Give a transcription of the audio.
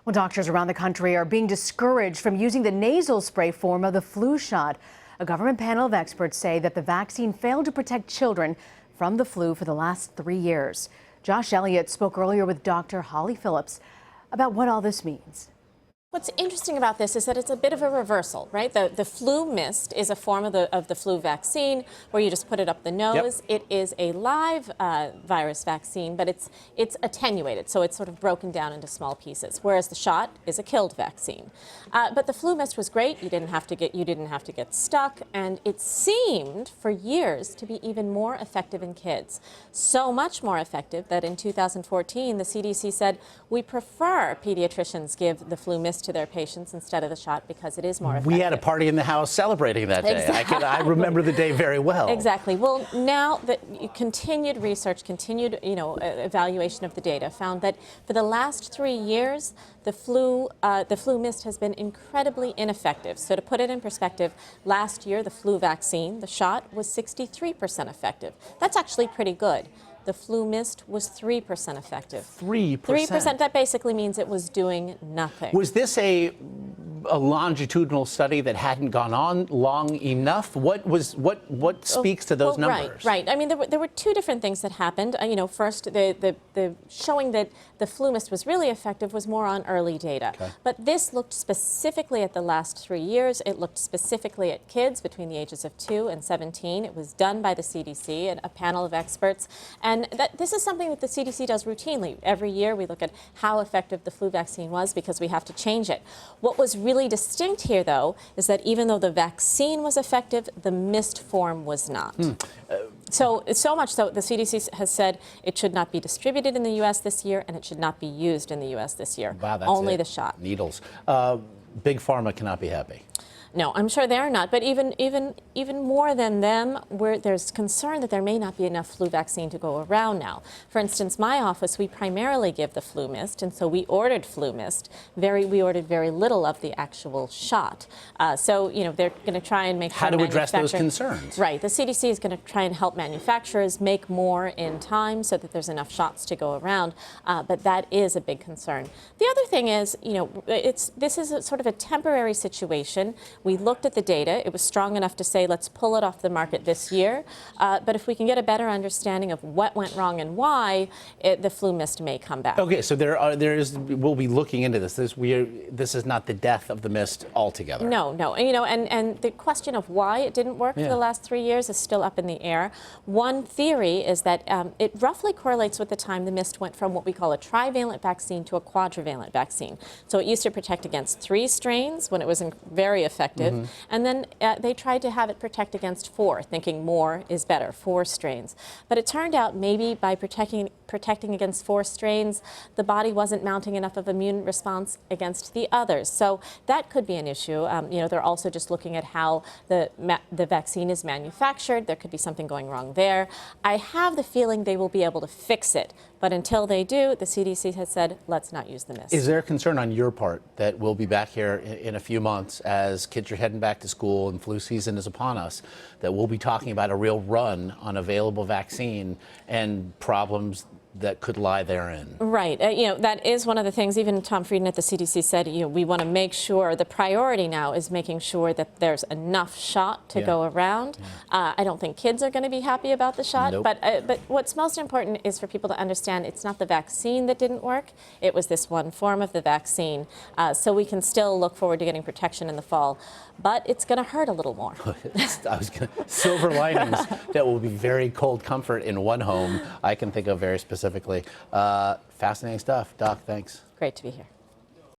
Well, doctors around the country are being discouraged from using the nasal spray form of the flu shot. A government panel of experts say that the vaccine failed to protect children from the flu for the last 3 years. Josh Elliott spoke earlier with Dr. Phillips about what all this means. What's interesting about this is that it's a bit of a reversal, right? The FluMist is a form of the flu vaccine where you just put it up the nose. Yep. It is a live virus vaccine, but it's attenuated, so it's sort of broken down into small pieces. Whereas the shot is a killed vaccine. But the FluMist was great. You didn't have to get stuck, and it seemed for years to be even more effective in kids. So much more effective that in 2014 the CDC said we prefer pediatricians give the FluMist to their patients instead of the shot because it is more effective. We had a party in the house celebrating that day. Exactly. I remember the day very well. Exactly. Well, now that continued research, continued evaluation of the data found that for the last 3 years, the FluMist has been incredibly ineffective. So to put it in perspective, last year the flu vaccine, the shot, was 63% effective. That's actually pretty good. The FluMist was 3% effective. 3%? 3%, that basically means it was doing nothing. Was this a longitudinal study that hadn't gone on long enough? What speaks to those numbers? Right. I mean, there were two different things that happened. First, the showing that the FluMist was really effective was more on early data. Okay. But this looked specifically at the last 3 years. It looked specifically at kids between the ages of 2 and 17. It was done by the CDC and a panel of experts. And this is something that the CDC does routinely. Every year we look at how effective the flu vaccine was because we have to change it. What was really distinct here, though, is that even though the vaccine was effective, the mist form was not. So much so the CDC has said it should not be distributed in the U.S. this year and it should not be used in the U.S. this year. Wow, that's only it. The shot. Needles. Big Pharma cannot be happy. No, I'm sure they're not. But even more than them, there's concern that there may not be enough flu vaccine to go around now. For instance, my office, we primarily give the FluMist, and so we ordered FluMist. We ordered very little of the actual shot. So they're going to try and make sure how to address those concerns. Right. The CDC is going to try and help manufacturers make more in time so that there's enough shots to go around. But that is a big concern. The other thing is, this is sort of a temporary situation. We looked at the data. It was strong enough to say, let's pull it off the market this year. But if we can get a better understanding of what went wrong and why, the FluMist may come back. Okay, so we'll be looking into this. This is not the death of the mist altogether. No. And the question of why it didn't work for the last 3 years is still up in the air. One theory is that it roughly correlates with the time the mist went from what we call a trivalent vaccine to a quadrivalent vaccine. So it used to protect against 3 strains when it was very effective. And then they tried to have it protect against 4, thinking more is better, 4 strains. But it turned out maybe by protecting against 4 strains, the body wasn't mounting enough of immune response against the others. So that could be an issue. They're also just looking at how the vaccine is manufactured. There could be something going wrong there. I have the feeling they will be able to fix it. But until they do, the CDC has said, let's not use the mist. Is there a concern on your part that we'll be back here in a few months as kids are heading back to school and flu season is upon us, that we'll be talking about a real run on available vaccine and problems that could lie therein? Right. That is one of the things. Even Tom Frieden at the CDC said, we want to make sure the priority now is making sure that there's enough shot to go around. I don't think kids are going to be happy about the shot. Nope. But what's most important is for people to understand it's not the vaccine that didn't work. It was this one form of the vaccine. So we can still look forward to getting protection in the fall. But it's going to hurt a little more. Silver linings that will be very cold comfort in one home. I can think of very specifically. Fascinating stuff. Doc, thanks. Great to be here.